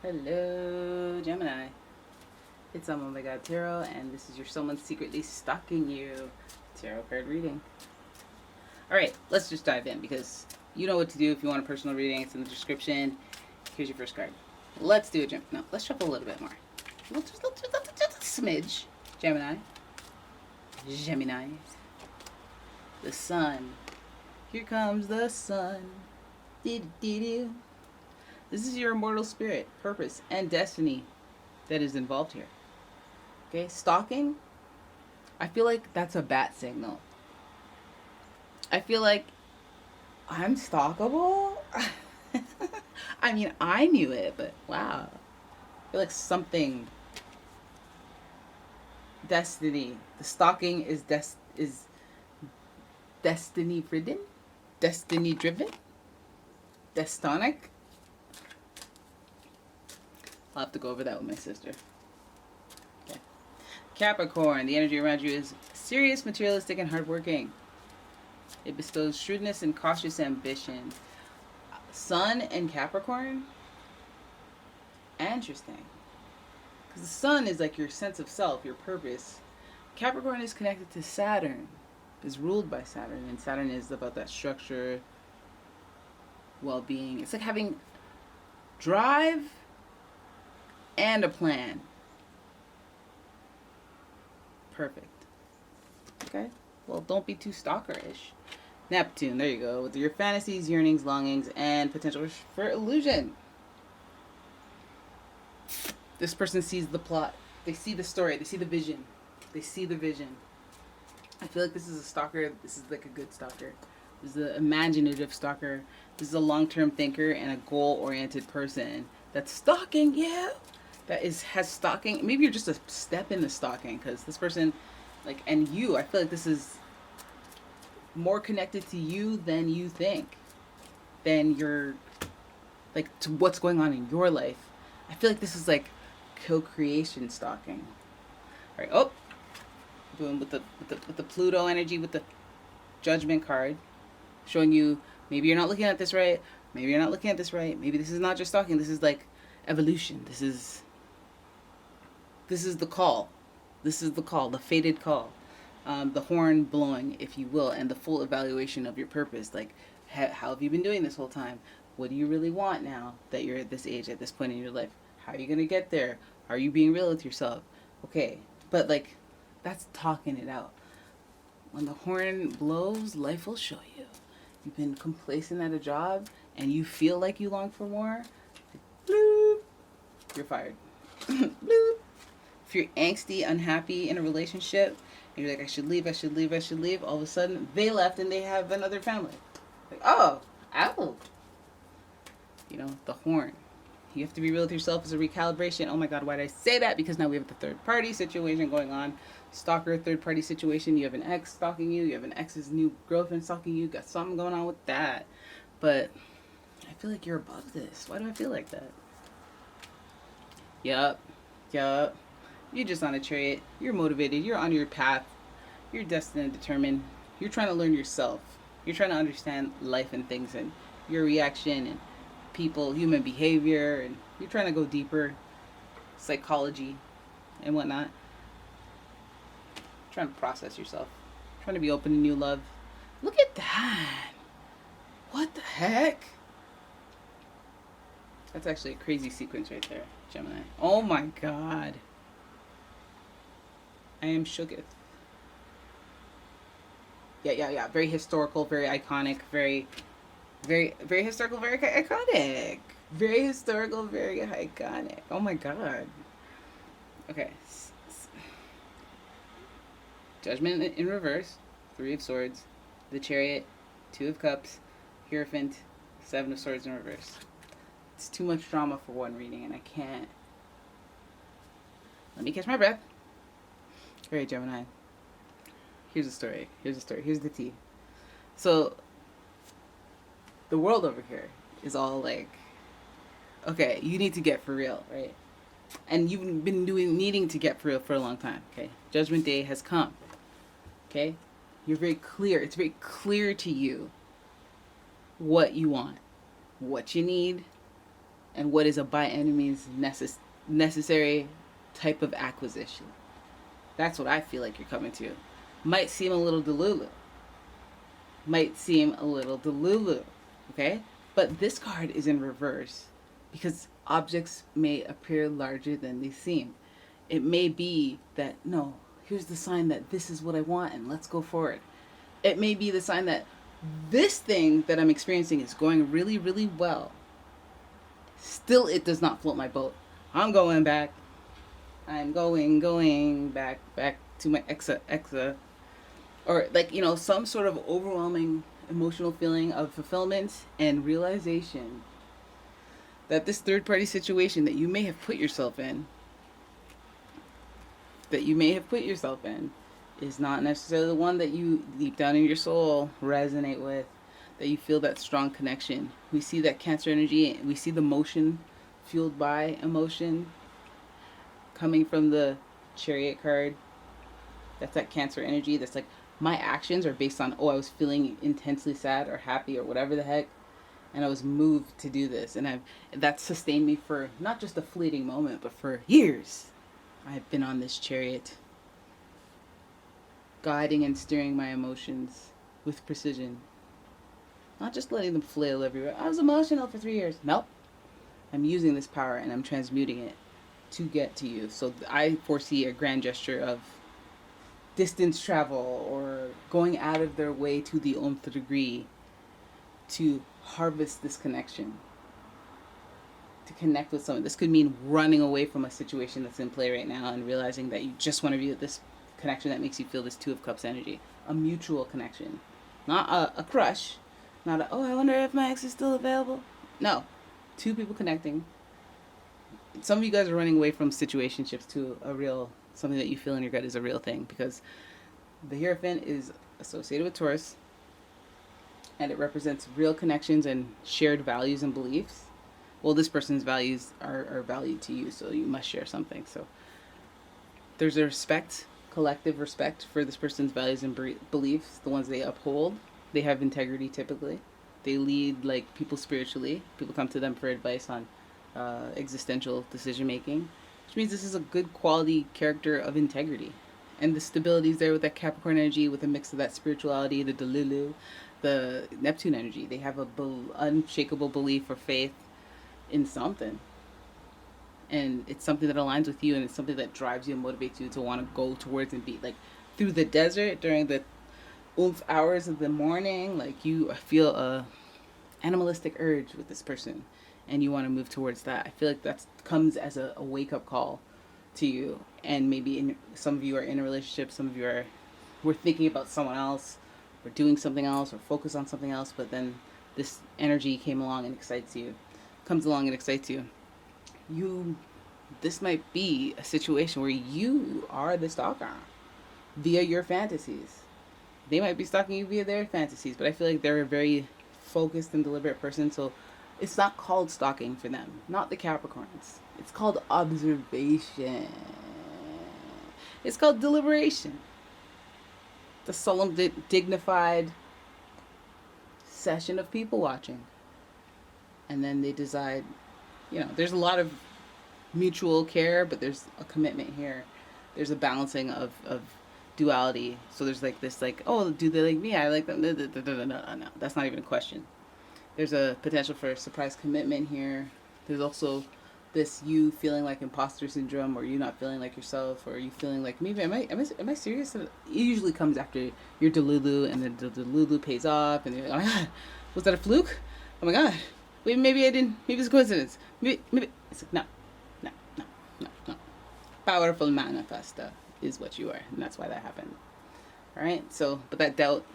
Hello, Gemini. It's umomgtarot, and this is your someone secretly stalking you tarot card reading. Alright, let's just dive in because you know what to do if you want a personal reading. It's in the description. Here's your first card. Let's do it, no, let's shuffle a little bit more. Let's just a smidge. Gemini. The sun. Here comes the sun. Dee-dee-dee-dee. This is your immortal spirit, purpose, and destiny that is involved here. Okay, stalking. I feel like that's a bat signal. I feel like I'm stalkable. I mean, I knew it, but wow. I feel like something. Destiny. The stalking is destiny ridden, destiny driven, destonic. I'll have to go over that with my sister. Okay. Capricorn, the energy around you is serious, materialistic, and hardworking. It bestows shrewdness and cautious ambition. Sun and Capricorn? Interesting. Because the sun is like your sense of self, your purpose. Capricorn is connected to Saturn. Is ruled by Saturn. And Saturn is about that structure, well-being. It's like having drive and a plan. Perfect. Okay. Well, don't be too stalkerish. Neptune, there you go. With your fantasies, yearnings, longings, and potential for illusion. This person sees the plot. They see the story. They see the vision. They see the vision. I feel like this is a stalker. This is like a good stalker. This is an imaginative stalker. This is a long-term thinker and a goal-oriented person that's stalking you. That has stalking. Maybe you're just a step in the stalking because this person, like, and you, I feel like this is more connected to you than you think. Than your, like, to what's going on in your life. I feel like this is like co-creation stalking. All right. Oh, doing with the Pluto energy, with the Judgment card, showing you maybe you're not looking at this right. Maybe you're not looking at this right. Maybe this is not just stalking. This is like evolution. This is the call. This is the call, the fated call. The horn blowing, if you will, and the full evaluation of your purpose. Like, how have you been doing this whole time? What do you really want now that you're at this age, at this point in your life? How are you going to get there? Are you being real with yourself? Okay, but like, that's talking it out. When the horn blows, life will show you. You've been complacent at a job and you feel like you long for more. Bloop, you're fired. Bloop. If you're angsty, unhappy in a relationship, and you're like, I should leave, all of a sudden, they left and they have another family. Like, oh, ow. You know, the horn. You have to be real with yourself as a recalibration. Oh my God, why did I say that? Because now we have the third party situation going on. Stalker, third party situation. You have an ex stalking you. You have an ex's new girlfriend stalking you. Got something going on with that. But I feel like you're above this. Why do I feel like that? Yup. You're just on a chariot. You're motivated. You're on your path. You're destined and determined. You're trying to learn yourself. You're trying to understand life and things and your reaction and people, human behavior, and you're trying to go deeper, psychology and whatnot. Trying to process yourself. Trying to be open to new love. Look at that. What the heck? That's actually a crazy sequence right there, Gemini. Oh my God. I am shooketh. Yeah. Very historical, very iconic, very historical, very iconic. Very historical, very iconic. Oh my God. Okay. Judgment in reverse. 3 of Swords. The Chariot. 2 of Cups. Hierophant. 7 of Swords in reverse. It's too much drama for one reading and I can't. Let me catch my breath. Alright, Gemini. Here's the story. Here's the tea. So, the world over here is all like, okay, you need to get for real, right? And you've been needing to get for real for a long time, okay? Judgment Day has come, okay? You're very clear. It's very clear to you what you want, what you need, and what is a by any means necessary type of acquisition. That's what I feel like you're coming to. Might seem a little delulu. Okay? But this card is in reverse because objects may appear larger than they seem. It may be that, no, here's the sign that this is what I want and let's go for it. It may be the sign that this thing that I'm experiencing is going really, really well. Still, it does not float my boat. I'm going back. I'm going back to my exa. Or like, some sort of overwhelming emotional feeling of fulfillment and realization that this third party situation that you may have put yourself in, is not necessarily the one that you deep down in your soul resonate with, that you feel that strong connection. We see that Cancer energy, we see the motion fueled by emotion coming from the Chariot card. That's that Cancer energy. That's like, my actions are based on, I was feeling intensely sad or happy or whatever the heck, and I was moved to do this, and that sustained me for not just a fleeting moment, but for years. I've been on this chariot, guiding and steering my emotions with precision, not just letting them flail everywhere. I was emotional for 3 years. Nope. I'm using this power and I'm transmuting it to get to you. So I foresee a grand gesture of distance travel or going out of their way to the nth degree to harvest this connection, to connect with someone. This could mean running away from a situation that's in play right now and realizing that you just want to be with this connection that makes you feel this Two of Cups energy. A mutual connection. Not a crush. Not a, I wonder if my ex is still available. No. Two people connecting. Some of you guys are running away from situationships to a real, something that you feel in your gut is a real thing, because the Hierophant is associated with Taurus, and it represents real connections and shared values and beliefs. Well, this person's values are valued to you, so you must share something. So there's a respect, collective respect for this person's values and beliefs, the ones they uphold. They have integrity typically. They lead like people spiritually. People come to them for advice on existential decision making, which means this is a good quality character of integrity. And the stability is there with that Capricorn energy, with a mix of that spirituality, the Delulu, the Neptune energy. They have a unshakable belief or faith in something. And it's something that aligns with you, and it's something that drives you and motivates you to want to go towards and be like through the desert during the hours of the morning. Like you feel a animalistic urge with this person and you want to move towards that. I feel like that comes as a wake-up call to you. And maybe some of you are in a relationship, some of you we're thinking about someone else, or doing something else, or focus on something else, but then this energy comes along and excites you. This might be a situation where you are the stalker via your fantasies. They might be stalking you via their fantasies, but I feel like they're a very focused and deliberate person, so it's not called stalking for them. Not the Capricorns. It's called observation. It's called deliberation. The solemn, dignified session of people watching. And then they decide, there's a lot of mutual care, but there's a commitment here. There's a balancing of duality. So there's like this, do they like me? I like them. No, that's not even a question. There's a potential for a surprise commitment here. There's also this you feeling like imposter syndrome, or you not feeling like yourself, or you feeling like, maybe am I serious? It usually comes after your Delulu, and then the Delulu pays off, and you're like, oh my god, was that a fluke? Oh my god, wait, maybe I didn't. Maybe it's a coincidence. Maybe it's like no. Powerful manifester is what you are, and that's why that happened. All right. So, but that doubt,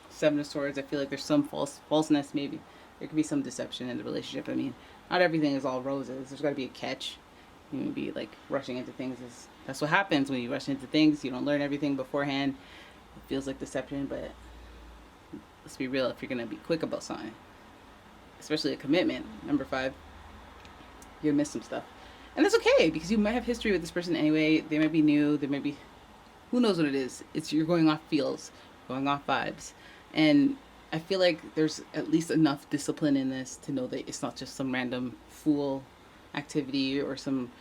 Seven of Swords, I feel like there's some falseness maybe. There could be some deception in the relationship. I mean, not everything is all roses. There's got to be a catch. You know, be like rushing into things. That's what happens when you rush into things. You don't learn everything beforehand. It feels like deception, but let's be real. If you're going to be quick about something, especially a commitment, number 5, you'll miss some stuff. And that's okay, because you might have history with this person anyway. They might be new. They might be, who knows what it is. You're going off feels, going off vibes. And I feel like there's at least enough discipline in this to know that it's not just some random fool activity or some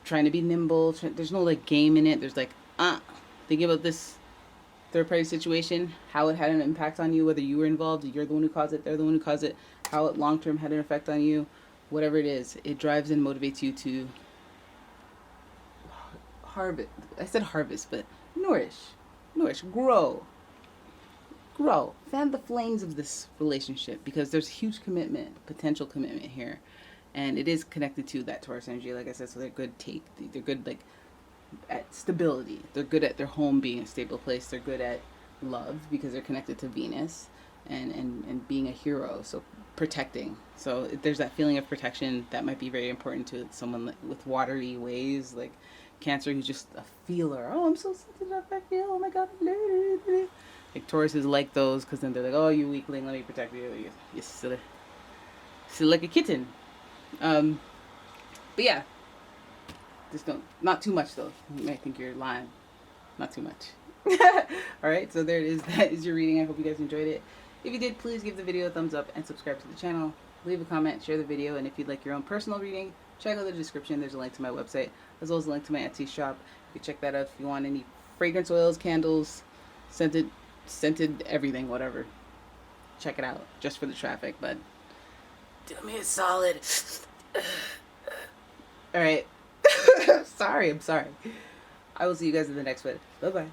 trying to be nimble. There's no like game in it. There's like, thinking about this third party situation, how it had an impact on you, whether you were involved, you're the one who caused it, they're the one who caused it, how it long term had an effect on you, whatever it is, it drives and motivates you to harvest. I said harvest, but nourish, grow, fan the flames of this relationship, because there's huge commitment, potential commitment here, and it is connected to that Taurus energy, like I said. So they're good like at stability. They're good at their home being a stable place. They're good at love because they're connected to Venus, and being a hero. So protecting. So there's that feeling of protection that might be very important to someone with watery ways, like Cancer, who's just a feeler. Oh, I'm so sensitive. I feel. Oh my God. Like Taurus is like those, because then they're like, oh, you weakling, let me protect you. You silly like a kitten. But yeah. Just don't, not too much though. You might think you're lying. Not too much. Alright, so there it is. That is your reading. I hope you guys enjoyed it. If you did, please give the video a thumbs up and subscribe to the channel. Leave a comment, share the video, and if you'd like your own personal reading, check out the description. There's a link to my website, as well as a link to my Etsy shop. You can check that out if you want any fragrance oils, candles, scented everything, whatever. Check it out, just for the traffic, but do me a solid. Alright. I'm sorry. I will see you guys in the next one. Bye-bye.